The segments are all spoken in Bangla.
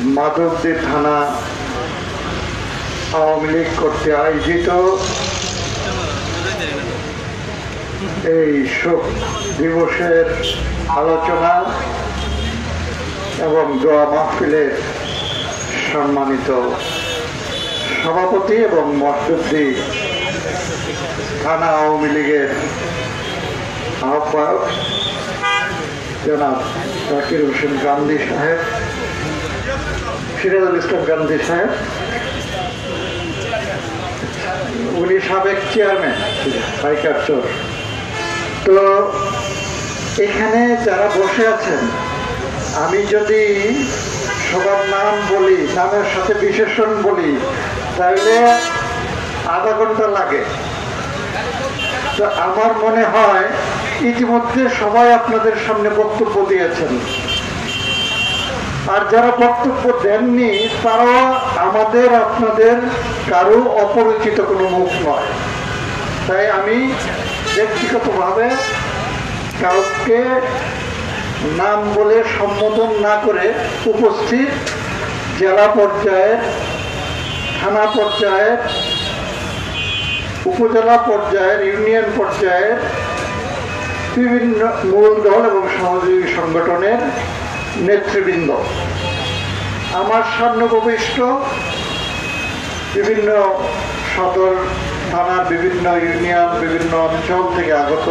মাধবদী থানা আওয়ামী লীগ কর্তৃক আয়োজিত এই শোক দিবসের আলোচনা এবং দোয়া মাহফিলের সম্মানিত সভাপতি এবং মাধবদী থানা আওয়ামী লীগের আহ্বায়ক জনাব জাকির হোসেন গান্ধী সাহেব, সিরাজুল ইসলাম গান্ধী সাহেব, উনি সাবেক চেয়ারম্যান পাইকার চোর। তো এখানে যারা বসে আছেন, আমি যদি সবার নাম বলি, নামের সাথে বিশেষণ বলি, তাহলে আধা ঘন্টা লাগে। তো আমার মনে হয় ইতিমধ্যে সবাই আপনাদের সামনে বক্তব্য দিয়েছেন, আর যারা বক্তব্য দেননি তারাও আমাদের আপনাদের কারো অপরিচিত কোনো মুখ নয়। তাই আমি ব্যক্তিগতভাবে কাউকে নাম বলে সম্বোধন না করে উপস্থিত জেলা পর্যায়ের, থানা পর্যায়ের, উপজেলা পর্যায়ের, ইউনিয়ন পর্যায়ের বিভিন্ন মূল দল এবং সহযোগী সংগঠনের নেতৃবৃন্দ, আমার সামনেপবিষ্ট বিভিন্ন সদর থানার বিভিন্ন ইউনিয়ন, বিভিন্ন অঞ্চল থেকে আগত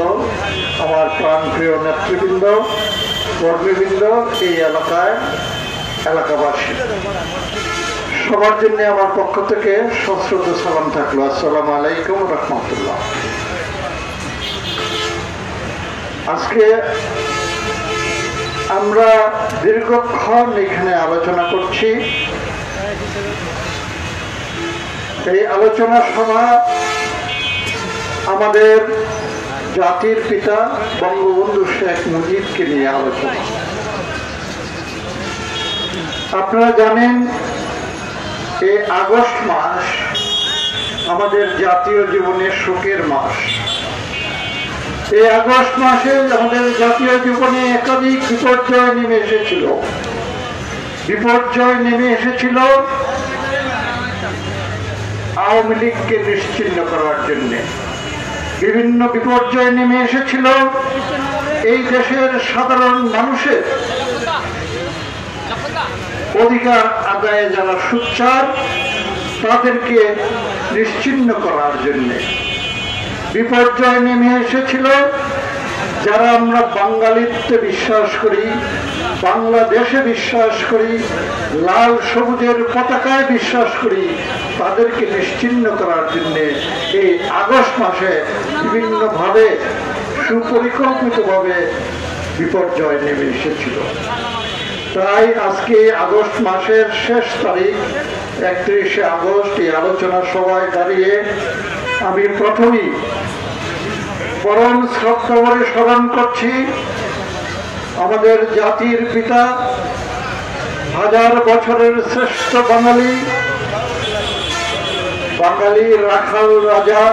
আমার প্রাণপ্রিয় নেতৃবৃন্দ, কর্মীবৃন্দ, এই এলাকাবাসী, সবার জন্য আমার পক্ষ থেকে সশ্রদ্ধ সালাম থাকলো। আসসালামু আলাইকুম রহমতুল্লাহ। আজকে আমরা দীর্ঘক্ষণ এখানে আলোচনা করছি। এই আলোচনা সভা আমাদের জাতির পিতা বঙ্গবন্ধু শেখ মুজিবকে নিয়ে আলোচনা। আপনারা জানেন এই আগস্ট মাস আমাদের জাতীয় জীবনের শোকের মাস। এই আগস্ট মাসে আমাদের জাতীয় জীবনে একাধিক বিপর্যয় নেমে এসেছিল। বিপর্যয় নেমে এসেছিল আওয়ামী লীগকে নিশ্চিহ্ন করার জন্য। বিভিন্ন বিপর্যয় নেমে এসেছিল এই দেশের সাধারণ মানুষের অধিকার আদায়ে যারা সোচ্চার তাদেরকে নিশ্চিহ্ন করার জন্য। বিপর্যয় নেমে এসেছিল যারা আমরা বাঙালিত্বে বিশ্বাস করি, বাংলাদেশে বিশ্বাস করি, লাল সবুজের পতাকায় বিশ্বাস করি, তাদেরকে নিশ্চিহ্ন করার জন্য এই আগস্ট মাসে বিভিন্নভাবে সুপরিকল্পিতভাবে বিপর্যয় নেমে এসেছিল। তাই আজকে আগস্ট মাসের শেষ তারিখ 31শে আগস্ট এই আলোচনা সভায় দাঁড়িয়ে আমি প্রথমেই পরম শ্রদ্ধা ভরে স্মরণ করছি আমাদের জাতির পিতা, হাজার বছরের শ্রেষ্ঠ বাঙালি, বাঙালি রাখাল রাজা,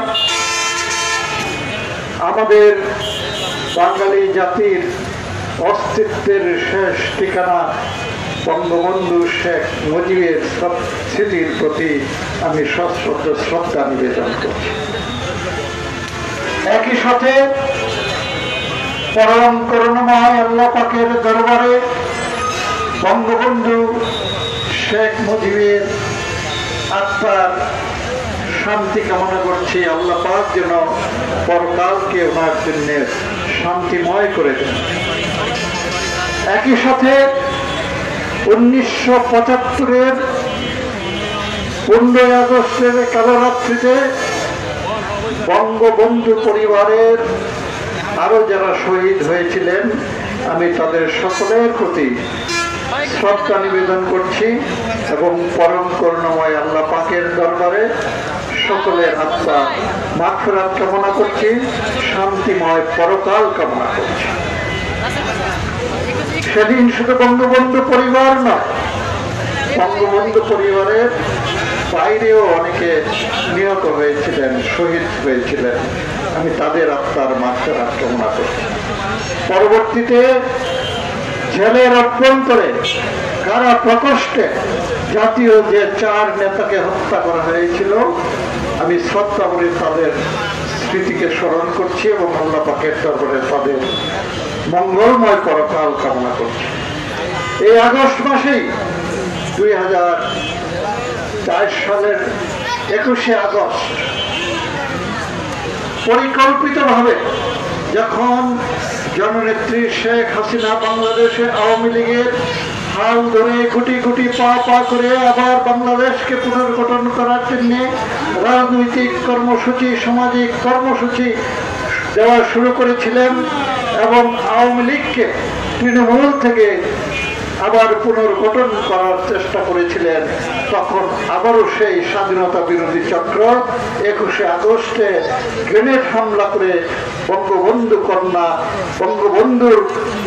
আমাদের বাঙালি জাতির অস্তিত্বের শেষ ঠিকানা বঙ্গবন্ধু শেখ মুজিবের স্মৃতির প্রতি আমি সশ্রদ্ধ শ্রদ্ধা নিবেদন করছি। একই সাথে পরম করুণাময় আল্লাহ পাকের দরবারে বঙ্গবন্ধু শেখ মুজিবের আত্মার শান্তি কামনা করছি। আল্লাহ পাক যেন পরকালকে ওনার জন্য শান্তিময় করে দেন। একই সাথে 1975-এর 15 আগস্টের কালরাত্রিতে বঙ্গবন্ধু পরিবারের আরো যারা শহীদ হয়েছিলেন, আমি তাদের সকলের প্রতি শ্রদ্ধা নিবেদন করছি এবং পরম করুণাময় আল্লাহ পাকের দরবারে সকলের আত্মা মাগফিরাত কামনা করছি, শান্তিময় পরকাল কামনা করছি। সেদিন শুধু বঙ্গবন্ধু পরিবার নয়, বঙ্গবন্ধু পরিবারের বাইরেও অনেকে নিহত হয়েছিলেন, শহীদ হয়েছিলেন। আমি তাদের আত্মার মাগফিরাত কামনা করছি। পরবর্তীতে জেলের অভ্যন্তরে কারা প্রকোষ্ঠে জাতীয় যে 4 নেতাকে হত্যা করা হয়েছিল, আমি শ্রদ্ধা করে তাদের স্মৃতিকে স্মরণ করছি এবং আল্লাহ পাকের দরবারে তাদের মঙ্গলময় পরকাল কামনা করছি। এই আগস্ট মাসেই 2004 সালের 21শে আগস্ট পরিকল্পিতভাবে যখন জননেত্রী শেখ হাসিনা বাংলাদেশে আওয়ামী লীগের হাল ধরে গুটি গুটি পা পা করে আবার বাংলাদেশকে পুনর্গঠন করার জন্য রাজনৈতিক কর্মসূচি, সামাজিক কর্মসূচি দেওয়া শুরু করেছিলেন এবং আওয়ামী লীগকে তৃণমূল থেকে আবার পুনর্গঠন করার চেষ্টা করেছিলেন, তখন আবারও সেই স্বাধীনতা বিরোধী চক্র 21শে আগস্টে গ্রেনেড হামলা করে বঙ্গবন্ধু কন্যা, বঙ্গবন্ধুর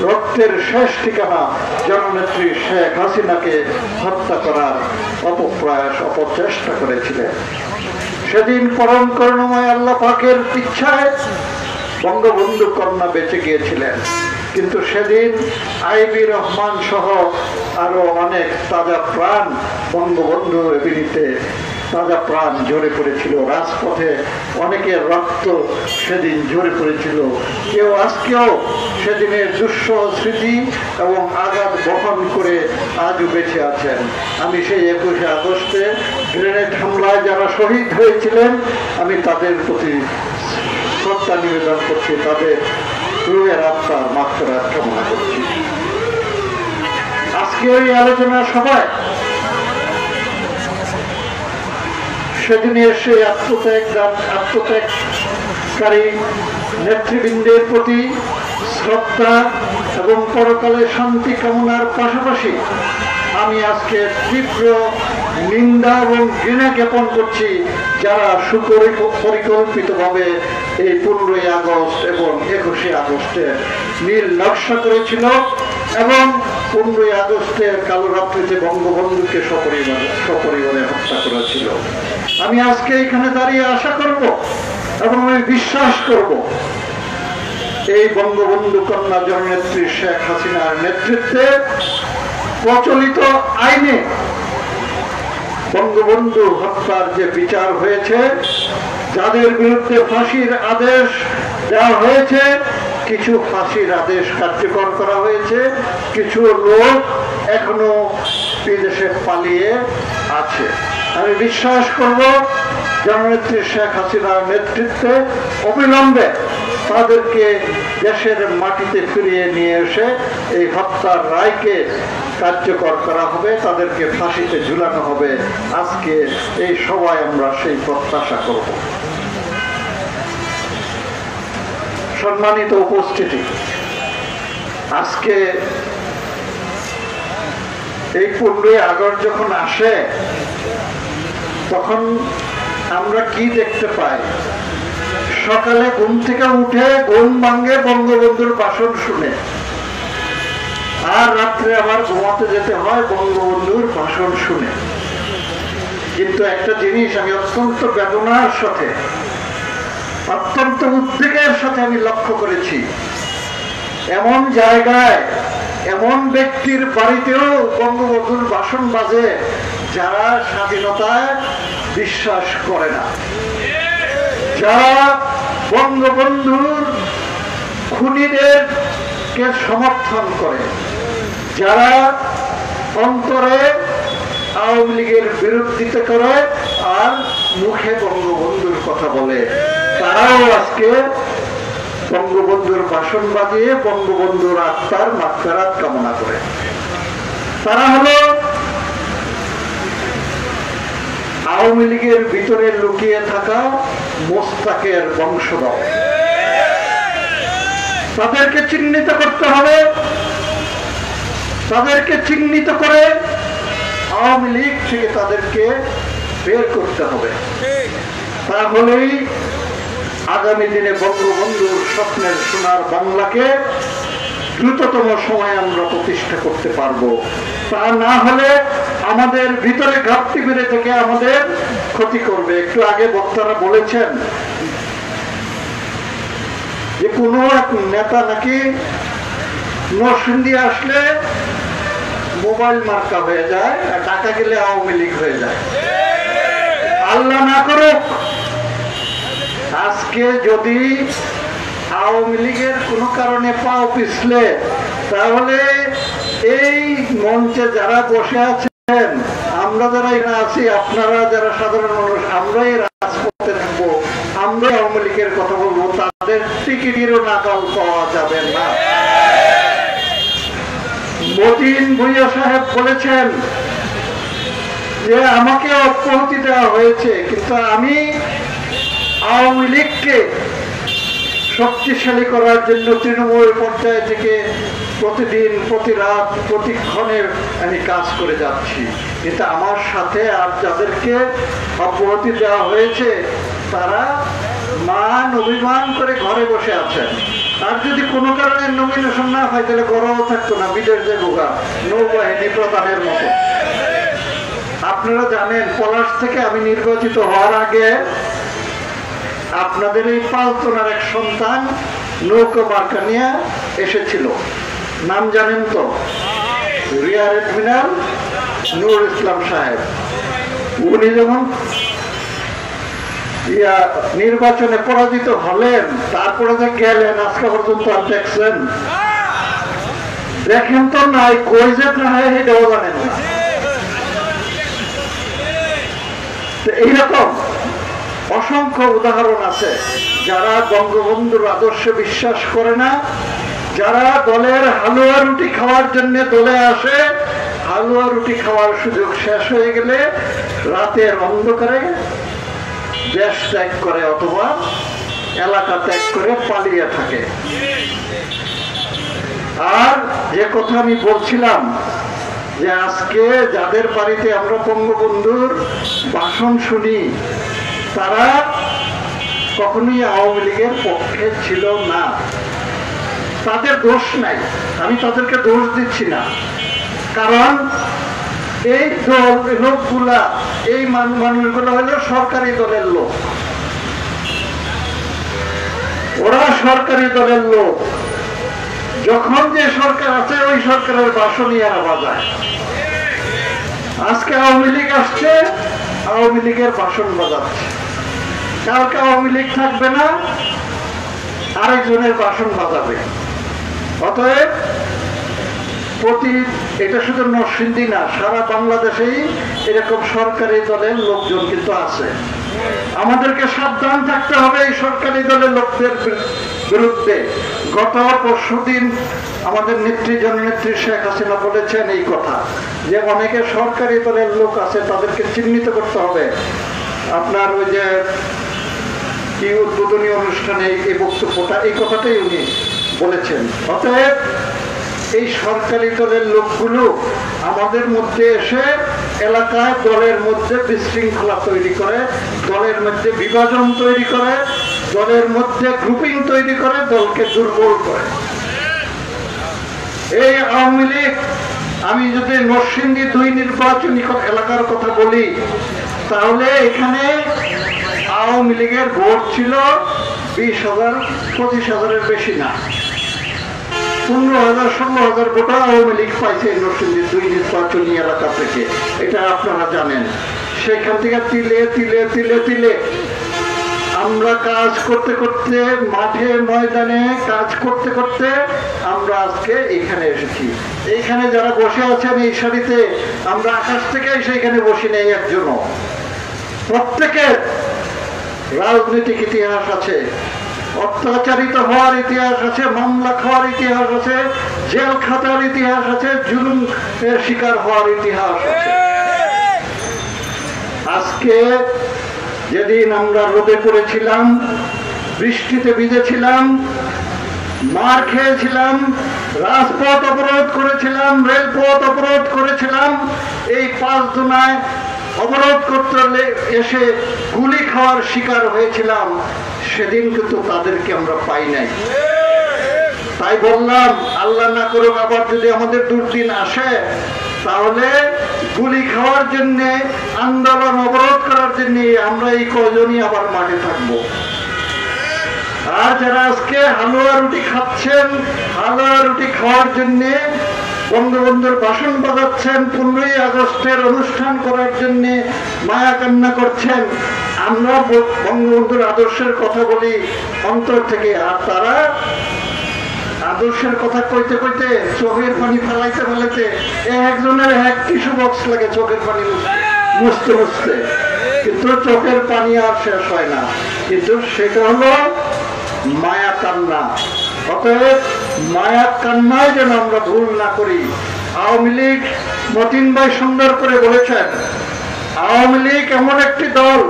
রক্তের শেষ ঠিকানা জননেত্রী শেখ হাসিনাকে হত্যা করার অপপ্রয়াস, অপচেষ্টা করেছিলেন। সেদিন পরম করুণাময় আল্লাহ পাকের ইচ্ছায় বঙ্গবন্ধু কন্যা বেঁচে গিয়েছিলেন, কিন্তু সেদিন আইবি রহমান সহ আরো অনেক তাজা প্রাণ বঙ্গবন্ধু এবিনিতে তাজা প্রাণ ঝরে পড়েছিল। রাজপথে অনেকের রক্ত সেদিন ঝরে পড়েছিল। কেউ আজকেও সেদিনের দুঃসহ স্মৃতি এবং আঘাত বহন করে আজও বেঁচে আছেন। আমি সেই 21শে আগস্টে গ্রেনেড হামলায় যারা শহীদ হয়েছিলেন, আমি তাদের প্রতি শ্রদ্ধা নিবেদন করছি, তাদের রুহের আত্মার মাগফিরাত কামনা করছি। আজকে এই আলোচনা সভায় সেদিনের সেই আত্মত্যাগকারী নেতৃবৃন্দের প্রতি শ্রদ্ধা এবং পরকালে শান্তি কামনার পাশাপাশি আমি আজকে তীব্র নিন্দা এবং ঘৃণা জ্ঞাপন করছি যারা সুপরিকল্পিতভাবে এই 15ই আগস্ট এবং 21শে আগস্টে নীল নকশা করেছিল এবং 15ই আগস্টের কালো রাত্রিতে বঙ্গবন্ধুকে সপরিবারে হত্যা করেছিল। আমি আজকে এখানে দাঁড়িয়ে আশা করব এবং আমি বিশ্বাস করব এই বঙ্গবন্ধু কন্যা জননেত্রী শেখ হাসিনার নেতৃত্বে প্রচলিত আইনে বঙ্গবন্ধু হত্যার যে বিচার হয়েছে, যাদের বিরুদ্ধে ফাঁসির আদেশ দেওয়া হয়েছে, কিছু ফাঁসির আদেশ কার্যকর করা হয়েছে, কিছু লোক এখনো বিদেশে পালিয়ে আছে। আমি বিশ্বাস করব জননেত্রী শেখ হাসিনার নেতৃত্বে অবিলম্বে তাদেরকে দেশের মাটিতে ফিরিয়ে নিয়ে এসে এই হত্যার রায়কে কার্যকর করা হবে, তাদেরকে ফাঁসিতে ঝুলানো হবে। আজকে এই সবাই আমরা সেই প্রত্যাশা করব। সম্মানিত উপস্থিতি, আজকে এই 15ই আগস্ট যখন আসে তখন আমরা কি দেখতে পাই? সকালে ঘুম থেকে উঠে ঘুম ভাঙে বঙ্গবন্ধুর ভাষণ শুনে, আর রাত্রে আবার ঘুমাতে যেতে হয় বঙ্গবন্ধুর ভাষণ শুনে। কিন্তু একটা জিনিস আমি অত্যন্ত বেদনার সাথে, অত্যন্ত উদ্বেগের সাথে আমি লক্ষ্য করেছি, এমন জায়গায় এমন ব্যক্তির বাড়িতেও বঙ্গবন্ধুর ভাষণ বাজে যারা স্বাধীনতায় বিশ্বাস করে না, যারা বঙ্গবন্ধুর খুনিদেরকে সমর্থন করে, যারা অন্তরে আওয়ামী লীগের বিরোধিতা করে আর মুখে বঙ্গবন্ধুর কথা বলে, তারাও আজকে বঙ্গবন্ধুর ভাষণ বাজিয়ে বঙ্গবন্ধুর আত্মার মাগফিরাত কামনা করে। তারা হলো আওয়ামী লীগের ভিতরে লুকিয়ে থাকা মোস্তাকের বংশধর। তাদেরকে চিহ্নিত করতে হবে, তাদেরকে চিহ্নিত করে আওয়ামী লীগ থেকে তাদেরকে বের করতে হবে। তাহলেই আগামী দিনে বঙ্গবন্ধুর স্বপ্নের সোনার বাংলাকে দ্রুততম সময়ে আমরা প্রতিষ্ঠা করতে পারবো। তা না হলে আমাদের ভিতরে ঘাটতি বেড়ে থেকে আমাদের ক্ষতি করবে। একটু আগে বক্তারা বলেছেন যে কোনো এক নেতা নাকি নরসিংদী আসলে মোবাইল মার্কা হয়ে যায়, আর টাকা গেলে আওয়ামী লীগ হয়ে যায়। আল্লাহ না করুক আজকে যদি আওয়ামী লীগের কোনো কারণে পাও পিছলে, তাহলে এই মঞ্চে যারা বসে আছেন, আমরা যারা এখানে আছি, আপনারা যারা সাধারণ মানুষ, আমরাই রাজপথে থাকবো, আমরা আওয়ামী লীগের কথা বলবো, তাদের টিকিটেরও নাগাল পাওয়া যাবে না। মতিন ভূঁইয়া সাহেব বলেছেন যে আমাকে অব্যাহতি দেওয়া হয়েছে, কিন্তু আমি আওয়ামী লীগকে শক্তিশালী করার জন্য তৃণমূল পর্যায় থেকে প্রতিদিন, প্রতি রাত, প্রতিক্ষণে আমি কাজ করে যাচ্ছি। কিন্তু আমার সাথে আর যাদেরকে অব্যাহতি দেওয়া হয়েছে তারা মান অভিমান করে ঘরে বসে আছেন। আর যদি কোনো কারণে নমিনেশন না হয় তাহলে গড়াও থাকতো না, বিদেশ যাবো নৌবাহিনী প্রধানের মতো। আপনারা জানেন পলাশ থেকে আমি নির্বাচিত হওয়ার আগে আপনাদের এই পালতনার এক সন্তান নৌকা মার্কা নিয়ে এসেছিল, নাম জানেন তো? রিয়ার এডমিরাল নূর ইসলাম সাহেব। উনি যখন নির্বাচনে পরাজিত হলেন, তারপরে যে গেলেন, আজকে পর্যন্ত আর দেখছেন? দেখেন তো নাই, কই যে না হয় এটাও জানেন না। এইরকম অসংখ্য উদাহরণ আছে যারা বঙ্গবন্ধুর আদর্শে বিশ্বাস করে না, যারা দলের হালুয়া রুটি খাওয়ার জন্য দলে আসে, হালুয়া রুটি খাওয়ার সুযোগ শেষ হয়ে গেলে রাতের অন্ধকারে দেশ ত্যাগ করে অথবা এলাকা ত্যাগ করে পালিয়ে থাকে। আর যে কথা আমি বলছিলাম যে আজকে যাদের বাড়িতে আমরা বঙ্গবন্ধুর ভাষণ শুনি, তারা কখনোই আওয়ামী লীগের পক্ষে ছিল না। তাদের দোষ নাই, আমি তাদেরকে দোষ দিচ্ছি না, কারণ এই লোকগুলা, এই মানুষগুলো হলো সরকারি দলের লোক, ওরা সরকারি দলের লোক। যখন যে সরকার আছে ওই সরকারের ভাষণই এরা বাজায়। আজকে আওয়ামী লীগ আসছে, আওয়ামী লীগের ভাষণ বাজাচ্ছে, কালকে আওয়ামী লীগ থাকবে না, আরেকজনের ভাষণ বাজাবে। অতএব এটা শুধু নরসিংদী না, সারা বাংলাদেশেই এরকম সরকারি দলের লোকজন কিন্তু আছে। আমাদেরকে সাবধান থাকতে হবে এই সরকারি দলের লোকদের বিরুদ্ধে। গত পরশুদিন আমাদের নেত্রী, জননেত্রী শেখ হাসিনা বলেছেন এই কথা যে অনেকে সরকারি দলের লোক আছে, তাদেরকে চিহ্নিত করতে হবে। আপনার ওই যে কি উদ্বোধনী অনুষ্ঠানে এই বক্তব্যটা, এই কথাটাই উনি বলেছেন। অতএব এই সরকারি দলের লোকগুলো আমাদের মধ্যে এসে এলাকায় দলের মধ্যে বিশৃঙ্খলা তৈরি করে, দলের মধ্যে বিভাজন তৈরি করে, দলের মধ্যে গ্রুপিং তৈরি করে, দলকে দুর্বল করে। এই আওয়ামী লীগ, আমি যদি নরসিংদী 2 নির্বাচনী এলাকার কথা বলি, তাহলে এখানে আওয়ামী লীগের ভোট ছিল 20,000, 25,000-এর বেশি না, 15,000, 16,000 ভোট আওয়ামী লীগ পাইছে নরসিংদী 2 নির্বাচনী এলাকা থেকে। এটা আপনারা জানেন। সেখান থেকে তিলে তিলে তিলে তিলে আমরা কাজ করতে করতে, মাঠে ময়দানে কাজ করতে করতে আমরা আজকে এখানে এসেছি। এইখানে যারা বসে আছেন এই সারিতে, আমরা আকাশ থেকে এসে এখানে বসি নেই একজনও। প্রত্যেকের রাজনৈতিক ইতিহাস আছে, অত্যাচারিত হওয়ার ইতিহাস আছে, মামলা খাওয়ার ইতিহাস আছে, জেল খাটার ইতিহাস আছে, জুলুম শিকার হওয়ার ইতিহাস আছে। আজকে যেদিন আমরা রোদে পড়েছিলাম, বৃষ্টিতে ভিজেছিলাম, মার খেয়েছিলাম, রাজপথ অবরোধ করেছিলাম, রেলপথ অবরোধ করেছিলাম, এই 5 জুনায় অবরোধ করতে এসে গুলি খাওয়ার শিকার হয়েছিলাম, সেদিন কিন্তু তাদেরকে আমরা পাই নাই। তাই বললাম, আল্লাহ না করুক আবার যদি আমাদের দুর্দিন আসে, তাহলে গুলি খাওয়ার জন্য, আন্দোলন অবরোধ করার জন্য আমরা এই কয়জনই আবার মাঠে থাকবো। আর যারা আজকে হালুয়া রুটি খাচ্ছেন, হালুয়া রুটি খাওয়ার জন্য বঙ্গবন্ধুর ভাষণ বাজাচ্ছেন, 15ই আগস্টের অনুষ্ঠান করার জন্য মায়া কান্না করছেন। আমরা বঙ্গবন্ধুর আদর্শের কথা বলি অন্তর থেকে, আর তারা আদর্শের কথা কইতে কইতে চোখের পানি ফেলাইতে ফেলাইতে একজনের এক টিস্যু বক্স লাগে চোখের পানি মুছতে মুছতে, কিন্তু চোখের পানি আর শেষ হয় না। কিন্তু সেটা হলো মায়া কান্না। অতএব মায়া কান্নায় যেন আমরা ভুল না করি। আওয়ামী লীগ, মতিন ভাই সুন্দর করে বলেছেন, আওয়ামী লীগ এমন একটি দল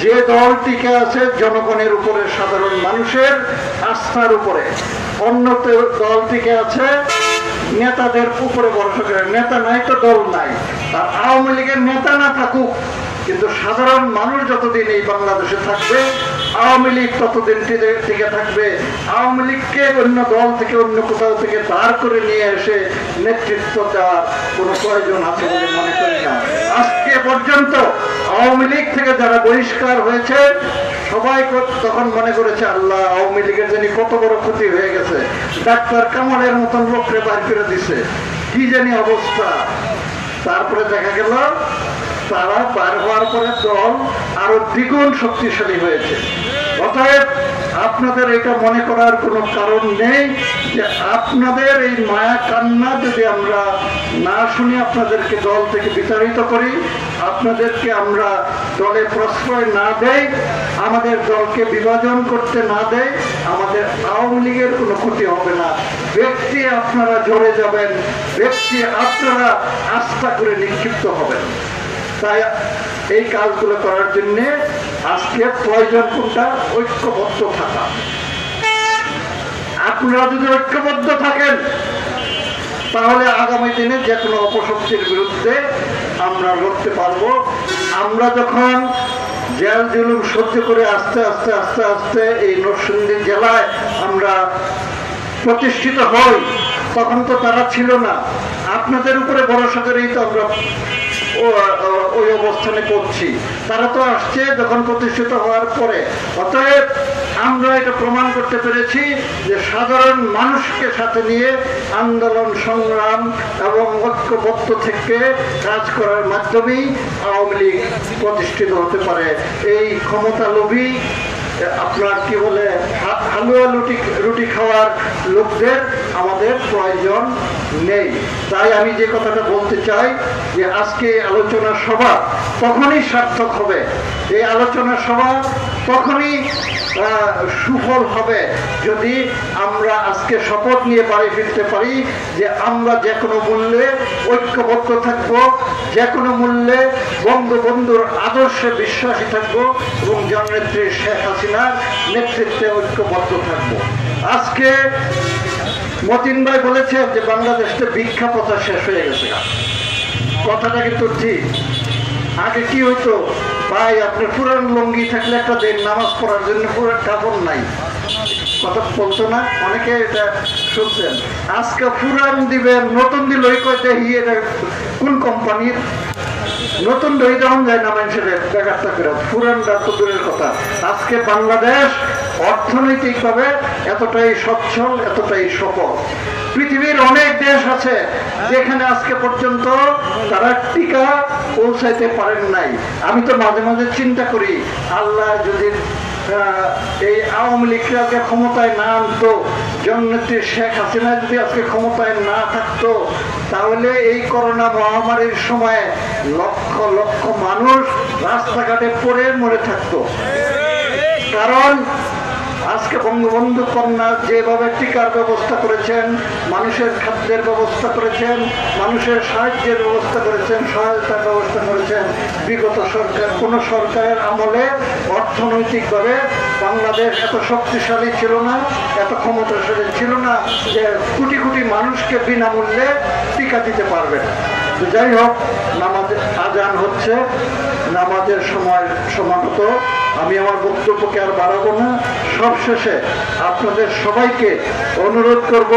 যে দল টিকে আছে জনগণের উপরে, সাধারণ মানুষের আস্থার উপরে। অন্য দল টিকে আছে নেতাদের উপরে ভরসা করে। নেতা নাই তো দল নাই। আর আওয়ামী লীগের নেতা না থাকুক, কিন্তু সাধারণ মানুষ যতদিন এই বাংলাদেশে থাকবে, আওয়ামী লীগ ততদিন টিকে থাকবে। আওয়ামী লীগকে অন্য দল থেকে, অন্য কোথাও থেকে দাঁড় করে নিয়ে এসে নেতৃত্ব দেওয়ার কোনো প্রয়োজন আছে বলে মনে করি না। আজকে পর্যন্ত আওয়ামী লীগ থেকে যারা বহিষ্কার হয়েছে সবাই তখন মনে করেছে আল্লাহ, আওয়ামী লীগের জানি কত বড় ক্ষতি হয়ে গেছে, ডাক্তার কামালের মতন লোকরে বাইর করে দিছে, কি জানি অবস্থা। তারপরে দেখা গেল তারা বার হওয়ার পরে দল আরো দ্বিগুণ শক্তিশালী হয়েছে। অতএব আপনাদের এটা মনে করার কোনো কারণ নেই যে আপনাদের এই মায়া কান্না যদি আমরা না শুনি, আপনাদেরকে দল থেকে বিতাড়িত করি, আপনাদেরকে আমরা দলে প্রশ্রয় না দেই, আমাদের দলকে বিভাজন করতে না দেই, আমাদের আওয়ামী লীগের কোনো ক্ষতি হবে না। ব্যক্তি আপনারা জড়ে যাবেন, ব্যক্তি আপনারা আস্থা করে নিক্ষিপ্ত হবেন। তাই এই কাজগুলো করার জন্য আজকে প্রয়োজন কোনটা? ঐক্যবদ্ধ থাকা। আপনারা যদি ঐক্যবদ্ধ থাকেন তাহলে আগামী দিনে যে কোনো অপশক্তির বিরুদ্ধে আমরা লড়তে পারবো। আমরা যখন জেল জুলুম সহ্য করে আস্তে আস্তে আস্তে আস্তে এই নরসিংদী জেলায় আমরা প্রতিষ্ঠিত হই, তখন তো তারা ছিল না। আপনাদের উপরে ভরসা করেই তো আমরা ওই অবস্থানে পড়ছি। তারা তো আসছে যখন প্রতিষ্ঠিত হওয়ার পরে। অতএব আমরা এটা প্রমাণ করতে পেরেছি যে সাধারণ মানুষকে সাথে নিয়ে আন্দোলন, সংগ্রাম এবং ঐক্যবদ্ধ থেকে কাজ করার মাধ্যমেই আওয়ামী লীগ প্রতিষ্ঠিত হতে পারে। এই ক্ষমতা লোভী, আপনার কি বলে, হালুয়া রুটি খাওয়ার লোকদের আমাদের প্রয়োজন নেই। তাই আমি যে কথাটা বলতে চাই যে আজকে আলোচনা সভা তখনই সার্থক হবে, এই আলোচনা সভা তখনই সুফল হবে যদি আমরা আজকে শপথ নিয়ে বাড়ি ফিরতে পারি যে আমরা যে কোনো মূল্যে ঐক্যবদ্ধ থাকব, যে কোনো মূল্যে বঙ্গবন্ধুর আদর্শে বিশ্বাসী থাকব এবং জননেত্রী শেখ হাসিনার নেতৃত্বে ঐক্যবদ্ধ থাকব। আজকে মতিন ভাই বলেছেন যে বাংলাদেশে ভিক্ষা প্রথা শেষ হয়ে গেছে। কথাটা কিন্তু ঠিক। আগে কি হইতো ভাই, আপনার পুরান লুঙ্গি থাকলে একটা দিন নামাজ পড়ার জন্য পুরান কাপড় নাই, কথা বলতো না অনেকে, এটা শুনছেন। আজকে পুরান দিবেন, নতুন দিল ওই কয়টা এটা কোন কোম্পানির নতুন দই যখন যায় না মানুষের ব্যাঘাতটা করে, পুরানটা তো দূরের কথা। আজকে বাংলাদেশ অর্থনৈতিকভাবে এতটাই সচ্ছল, এতটাই সফল। পৃথিবীর অনেক দেশ আছে যেখানে আজকে পর্যন্ত তারা টিকা পৌঁছাইতে পারেন নাই। আমি তো মাঝে মাঝে চিন্তা করি, আল্লাহ যদি এই আওয়ামী লীগকে ক্ষমতায় না আনতো, জননেত্রী শেখ হাসিনা যদি আজকে ক্ষমতায় না থাকতো, তাহলে এই করোনা মহামারীর সময় লক্ষ লক্ষ মানুষ রাস্তাঘাটে পড়ে মরে থাকতো। কারণ আজকে বঙ্গবন্ধু কন্যা যেভাবে টিকার ব্যবস্থা করেছেন, মানুষের খাদ্যের ব্যবস্থা করেছেন, মানুষের সাহায্যের ব্যবস্থা করেছেন, সহায়তার ব্যবস্থা করেছেন, বিগত সরকার কোন সরকারের আমলে অর্থনৈতিকভাবে বাংলাদেশ এত শক্তিশালী ছিল না, এত ক্ষমতাশালী ছিল না যে কোটি কোটি মানুষকে বিনামূল্যে টিকা দিতে পারবে। তো যাই হোক, নামাজের আজান হচ্ছে, নামাজের সময় সমাগত। আমি আমার বক্তব্যকে আর বাড়াবো না। সবশেষে আপনাদের সবাইকে অনুরোধ করব,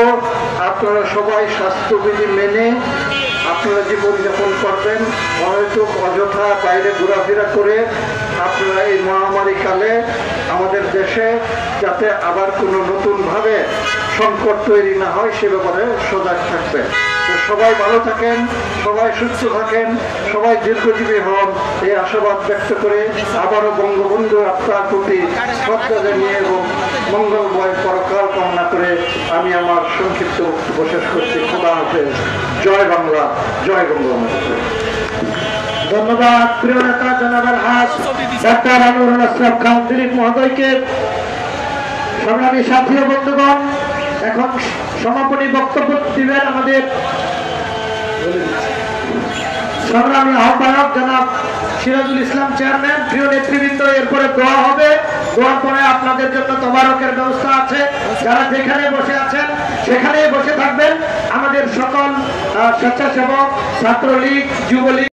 আপনারা সবাই স্বাস্থ্যবিধি মেনে আপনারা জীবনযাপন করবেন। হয়তো অযথা বাইরে ঘোরাফেরা করে আপনারা এই মহামারী কালে আমাদের দেশে যাতে আবার কোনো নতুনভাবে সংকট তৈরি না হয় সে ব্যাপারে সজাগ থাকবেন। তো সবাই ভালো থাকেন, সবাই সুস্থ থাকেন, সবাই দীর্ঘজীবী হন, এই আশাবাদ ব্যক্ত করে আবারও বঙ্গবন্ধু আত্মার প্রতি শ্রদ্ধা জানিয়ে এবং মঙ্গলময় পরকাল কামনা করে আমি আমার সংক্ষিপ্ত বক্তব্য শেষ করছি। খোদা হাফেজ। জয় বাংলা, জয় বঙ্গবন্ধু। ধন্যবাদ প্রিয় নেতা জনাব আলহাজ ডাক্তার আনোয়ারুল আশরাফ খান দিলীপ মহোদয়কে। সংগ্রামী সাথী ও বন্ধুগণ, এখন সমাপনী বক্তব্য দিবেন আমাদের সংগ্রামী আহ্বায়ক জনাব সিরাজুল ইসলাম চেয়ারম্যান। প্রিয় নেতৃবৃন্দ, এরপরে দোয়া হবে, দোয়ার পরে আপনাদের জন্য তবারকের ব্যবস্থা আছে। যারা যেখানে বসে আছেন সেখানেই বসে থাকবেন। আমাদের সকল স্বেচ্ছাসেবক, ছাত্রলীগ, যুবলীগ